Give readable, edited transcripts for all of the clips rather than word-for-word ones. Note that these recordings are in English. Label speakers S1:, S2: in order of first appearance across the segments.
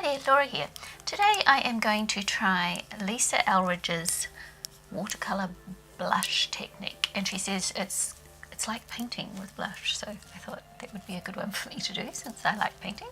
S1: Hi there, Laura here. Today I am going to try Lisa Eldridge's watercolour blush technique, and she says it's like painting with blush, so I thought that would be a good one for me to do since I like painting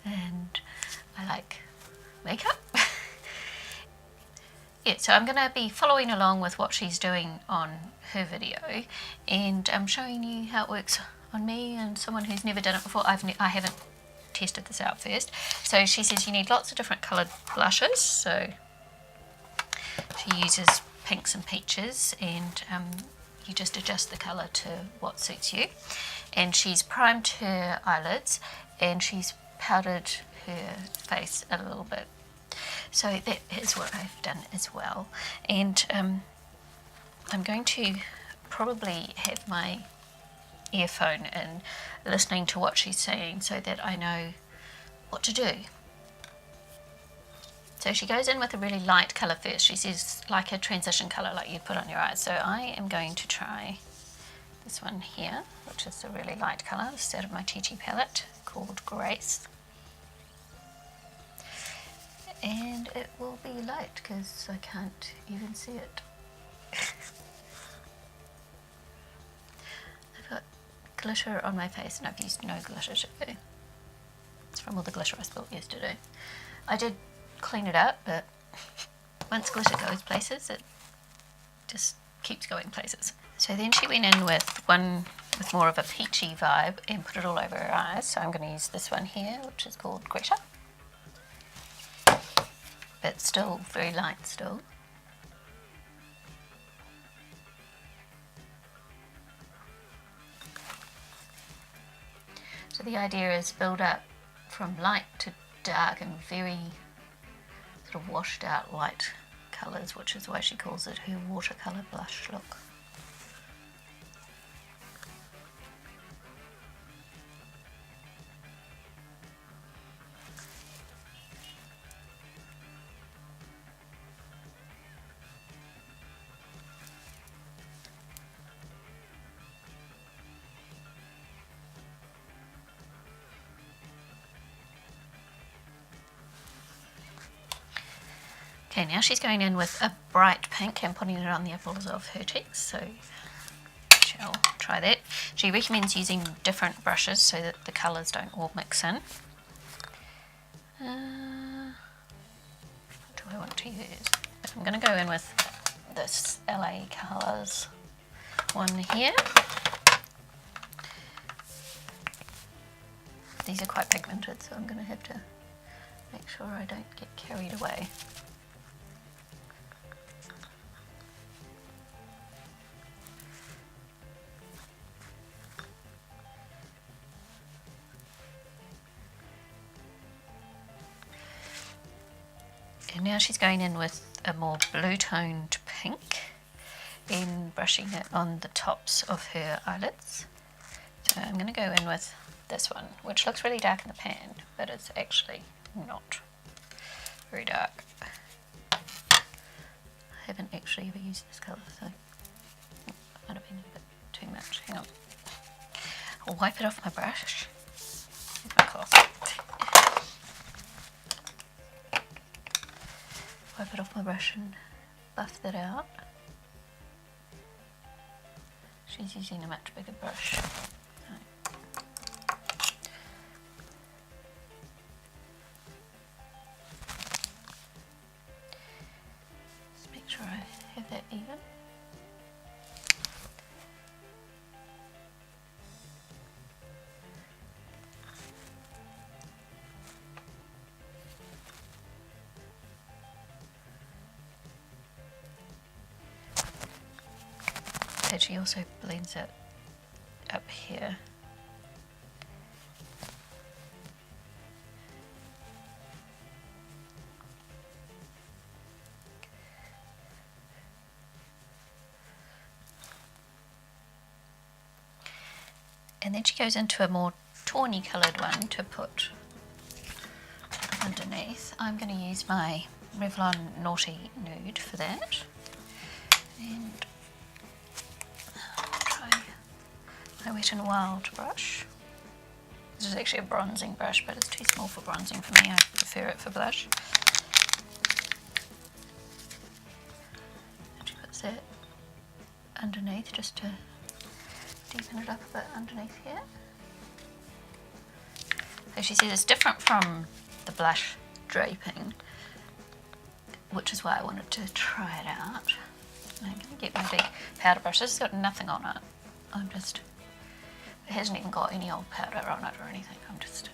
S1: and I like makeup. Yeah, so I'm going to be following along with what she's doing on her video, and I'm showing you how it works on me and someone who's never done it before. I haven't tested this out first. So she says you need lots of different coloured blushes, so she uses pinks and peaches, and you just adjust the colour to what suits you. And she's primed her eyelids and she's powdered her face a little bit. So that is what I've done as well. And I'm going to probably have my earphone in, listening to what she's saying so that I know what to do. So she goes in with a really light colour first. She says like a transition colour like you'd put on your eyes. So I am going to try this one here, which is a really light colour. This is out of my Chi palette called Grace. And it will be light because I can't even see it. I've got glitter on my face and I've used no glitter today. It's from all the glitter I spilled yesterday. I did clean it up, but once glitter goes places, it just keeps going places. So then she went in with one with more of a peachy vibe and put it all over her eyes. So I'm going to use this one here, which is called Greta. But still very light still. So the idea is build up from light to dark and very sort of washed out light colours, which is why she calls it her watercolour blush look. Okay, now she's going in with a bright pink and putting it on the apples of her cheeks, so she'll try that. She recommends using different brushes so that the colours don't all mix in. What do I want to use? I'm going to go in with this LA Colours one here. These are quite pigmented, so I'm going to have to make sure I don't get carried away. And now she's going in with a more blue toned pink and brushing it on the tops of her eyelids. So I'm going to go in with this one, which looks really dark in the pan, but it's actually not very dark. I haven't actually ever used this colour, so it might have been a bit too much. Hang on. I'll wipe it off my brush. Here's my cloth. Wipe it off my brush and buff that out. She's using a much bigger brush. Just make sure I have that even. And she also blends it up here. And then she goes into a more tawny coloured one to put underneath. I'm going to use my Revlon Naughty Nude for that. And my Wet n Wild brush. This is actually a bronzing brush, but it's too small for bronzing for me. I prefer it for blush. And she puts that underneath just to deepen it up a bit underneath here. So she says it's different from the blush draping, which is why I wanted to try it out. I'm going to get my big powder brush. This has got nothing on it. It hasn't even got any old powder on it or anything. I'm just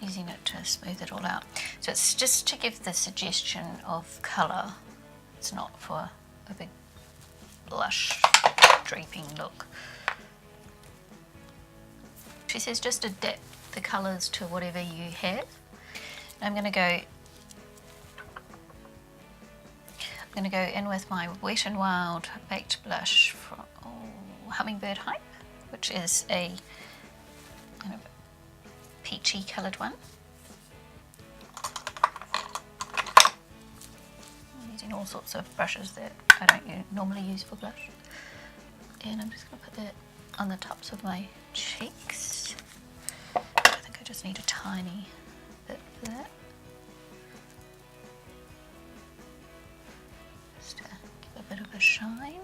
S1: using it to smooth it all out. So it's just to give the suggestion of colour. It's not for a big blush draping look. She says just adapt the colours to whatever you have. I'm going to go in with my Wet n Wild Baked Blush from Hummingbird Hype, which is a kind of peachy coloured one. I'm using all sorts of brushes that I don't normally use for blush. And I'm just going to put that on the tops of my cheeks. I think I just need a tiny bit for that. Just to give a bit of a shine.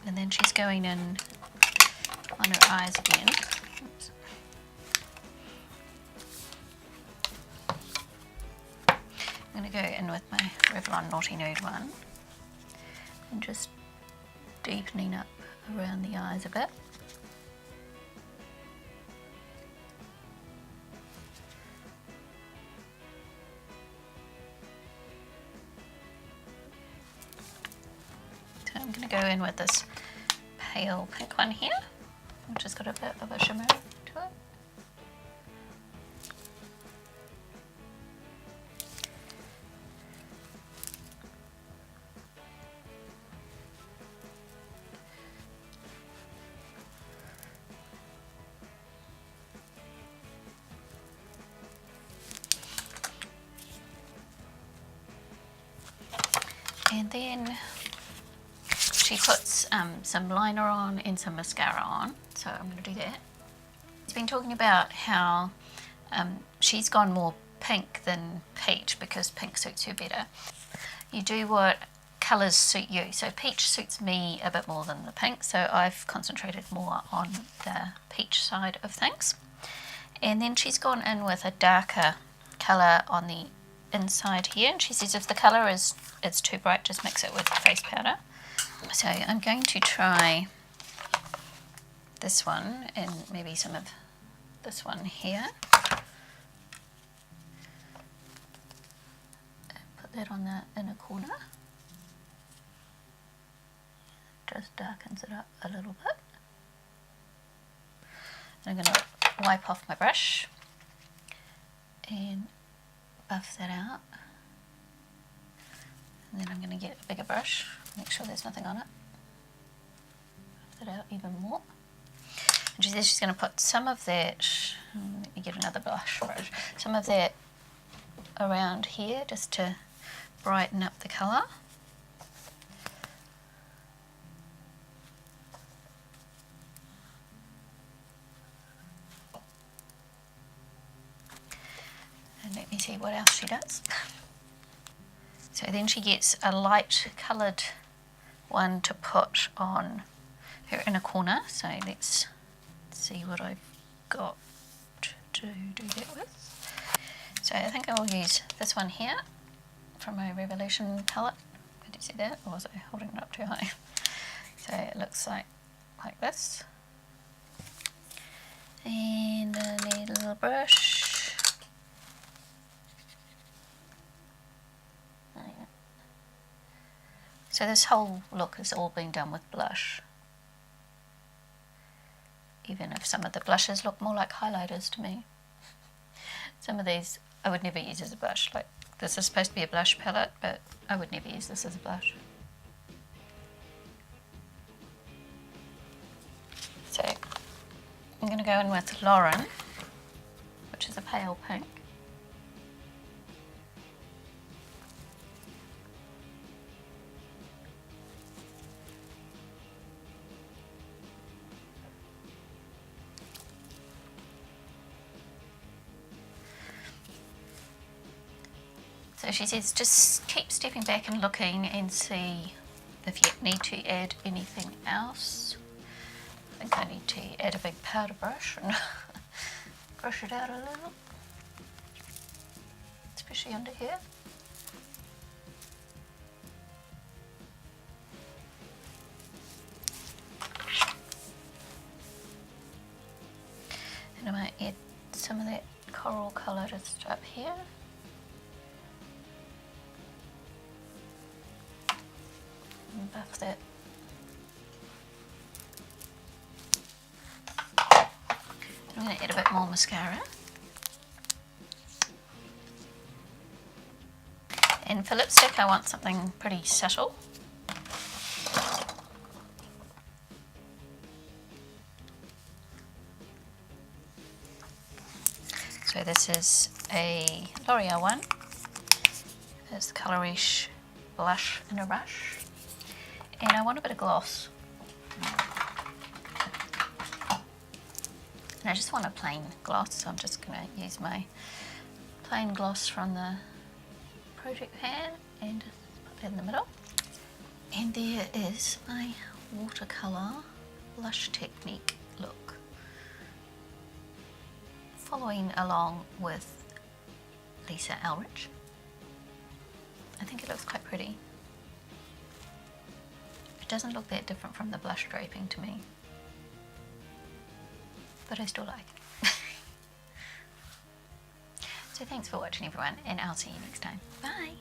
S1: And then she's going in on her eyes again. Oops. I'm going to go in with my Revlon Naughty Nude one and just deepening up around the eyes a bit. So I'm going to go in with this pale pink one here, which has got a bit of a shimmer to it. And then she puts some liner on and some mascara on, so I'm going to do that. She's been talking about how she's gone more pink than peach because pink suits her better. You do what colours suit you, so peach suits me a bit more than the pink, so I've concentrated more on the peach side of things. And then she's gone in with a darker colour on the inside here, and she says if the colour is too bright, just mix it with face powder. So I'm going to try this one and maybe some of this one here. Put that on the inner corner. Just darkens it up a little bit. And I'm going to wipe off my brush and buff that out. And then I'm going to get a bigger brush, make sure there's nothing on it. Buff that out even more. And she says she's going to put some of that, let me get another blush brush, some of that around here just to brighten up the colour. And let me see what else she does. So then she gets a light coloured one to put on her inner corner. So let's see what I've got to do that with. So I think I will use this one here from my Revolution palette. Did you see that? Or was I holding it up too high? So it looks like this. And I need a little brush. So this whole look has all been done with blush. Even if some of the blushes look more like highlighters to me. Some of these I would never use as a blush. Like this is supposed to be a blush palette, but I would never use this as a blush. So I'm going to go in with Lauren, which is a pale pink. So she says just keep stepping back and looking and see if you need to add anything else. I think I need to add a big powder brush and brush it out a little, especially under here. And I might add some of that coral colour just up here. And buff that. I'm going to add a bit more mascara. And for lipstick I want something pretty subtle. So this is a L'Oreal one. It's the Colorish Blush in a Rush. And I want a bit of gloss. And I just want a plain gloss, so I'm just going to use my plain gloss from the project pan and just put that in the middle. And there is my watercolour blush technique look, following along with Lisa Eldridge. I think it looks quite pretty. It doesn't look that different from the blush draping to me, but I still like it. So thanks for watching everyone, and I'll see you next time. Bye!